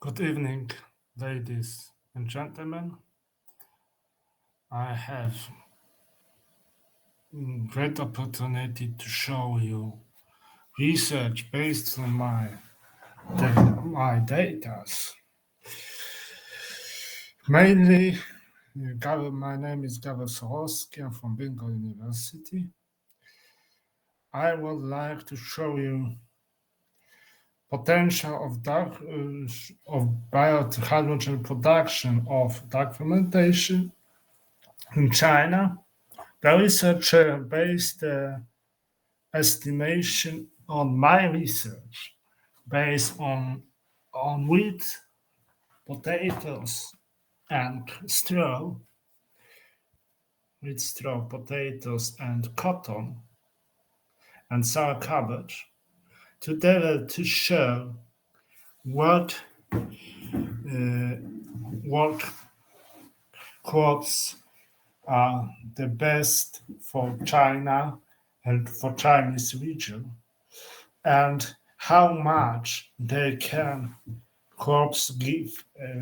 Good evening, ladies and gentlemen. I have great opportunity to show you research based on my data. Mainly, my name is Gawel Solosky. I'm from Bengal University. I would like to show you potential of biohydrogen production of dark fermentation in China. The researcher based estimation on my research based on wheat, potatoes, and straw, potatoes, and cotton, and sour cabbage, together to show what uh, what crops are the best for China and for Chinese region, and how much they can crops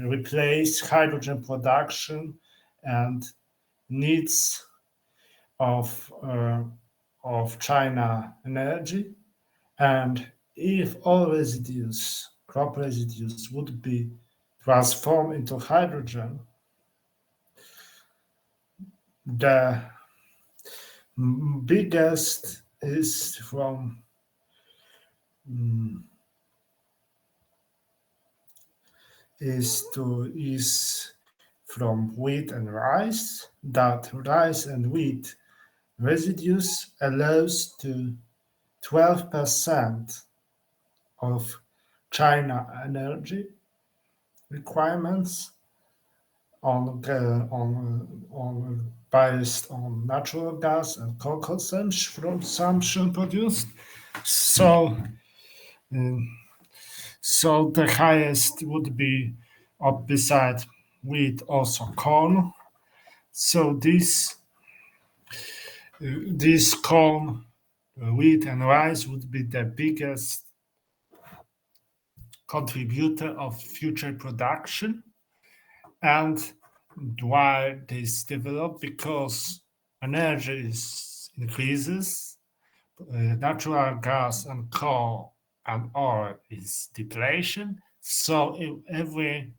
replace hydrogen production and needs of China energy, and if all crop residues, would be transformed into hydrogen, the biggest mm, is from wheat and rice. That rice and wheat residues allows to 12% of China energy requirements on based on natural gas and coal consumption produced. So, um, so the highest would be up beside wheat also corn. So this corn, wheat and rice would be the biggest contributor of future production. And why this develop? Because energy increases, natural gas and coal and oil is depletion. So every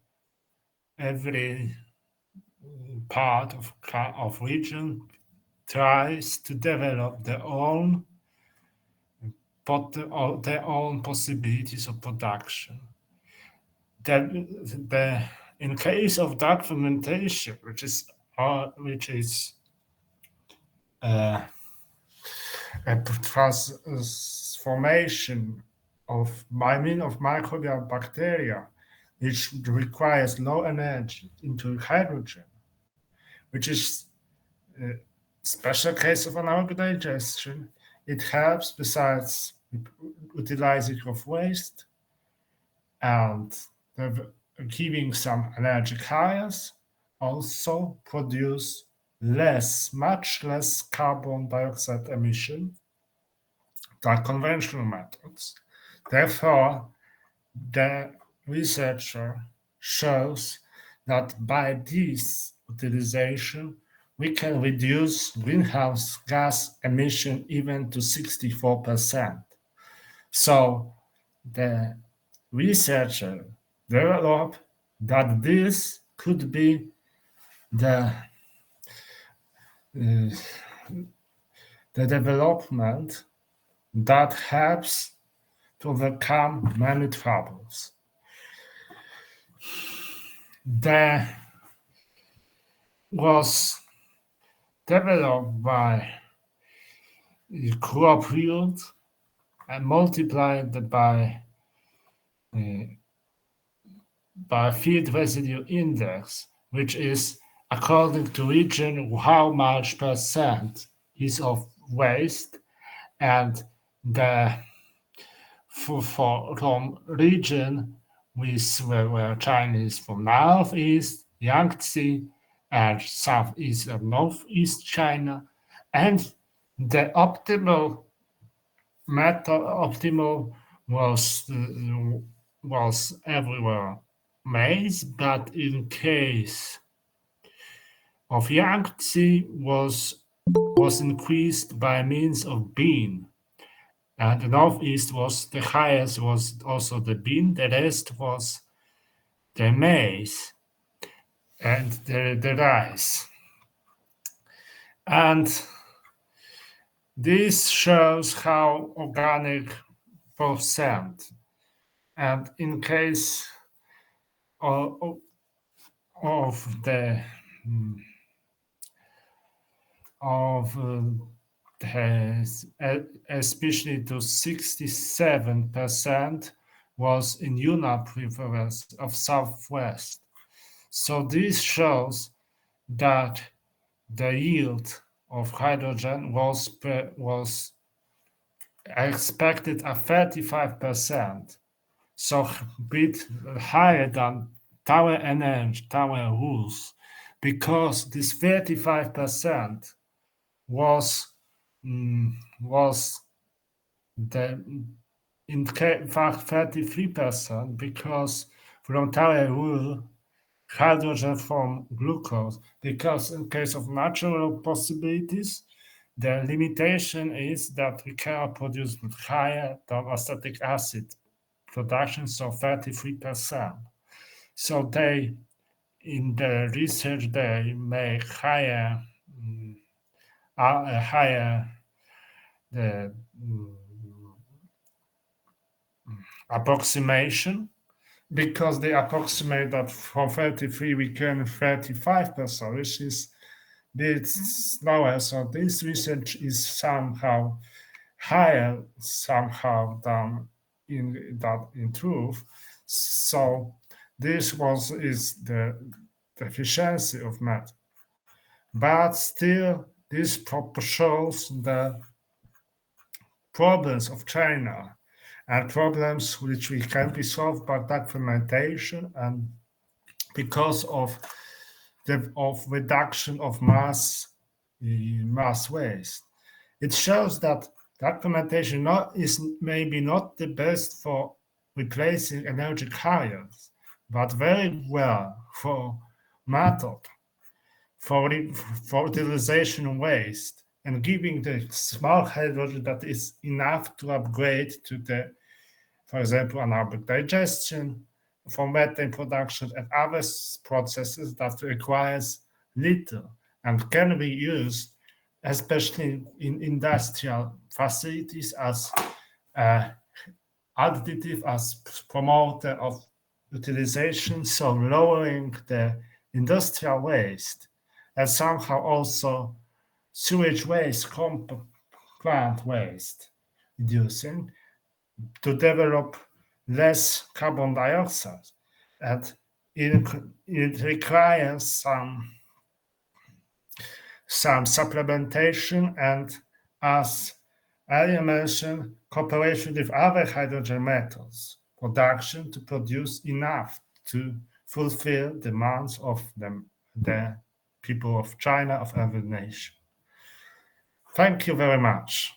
part of region tries to develop their own possibilities of production. That the In case of dark fermentation, which is uh, a transformation of microbial bacteria, which requires low energy, into hydrogen, which is a special case of anaerobic digestion. It helps, besides utilizing of waste and giving some energy carriers, also produce much less carbon dioxide emission than conventional methods. Therefore, the researcher shows that by this utilization, we can reduce greenhouse gas emission even to 64%. So the researcher developed that this could be the uh, the development that helps to overcome many troubles. That was developed by crop yield and multiplied uh, by feed residue index, which is according to region how much percent is of waste, and the from region where China is from northeast, Yangtze, and southeast and northeast China, and the optimal was everywhere. maize, but in case of Yangtze was increased by means of bean, and the northeast was the highest, was also the bean. The rest was the maize and the rice. And this shows how organic percent. And in case of, of the mm, of has especially to 67% was in UNAP rivers of Southwest. So this shows that the yield of hydrogen was expected at 35%, so a bit higher than tower energy, tower rules, because this 35% was was the in fact 33%, because from tower rule hydrogen from glucose, because in case of natural possibilities the limitation is that we cannot produce higher than acetic acid production, so 33%. So they in the research they make higher higher the approximation, because they approximate that from 33 we can 35%, which is bit slower. So this research is somehow higher somehow than in truth. So this was is the efficiency of math. But still this shows the problems of China, and problems which we can be solved by that fermentation, and because of the reduction of mass waste. It shows that documentation is maybe not the best for replacing energy carriers, but very well for method, for utilization waste, and giving the small hydrogen that is enough to upgrade to the, for example, anaerobic digestion, for methane production and other processes that requires little and can be used especially in industrial facilities as additive, as promoter of utilization, so lowering the industrial waste, and somehow also sewage waste, plant waste, reducing to develop less carbon dioxide. And it requires some supplementation, and, as earlier mentioned, cooperation with other hydrogen metals production to produce enough to fulfill demands of the people of China, of every nation. Thank you very much.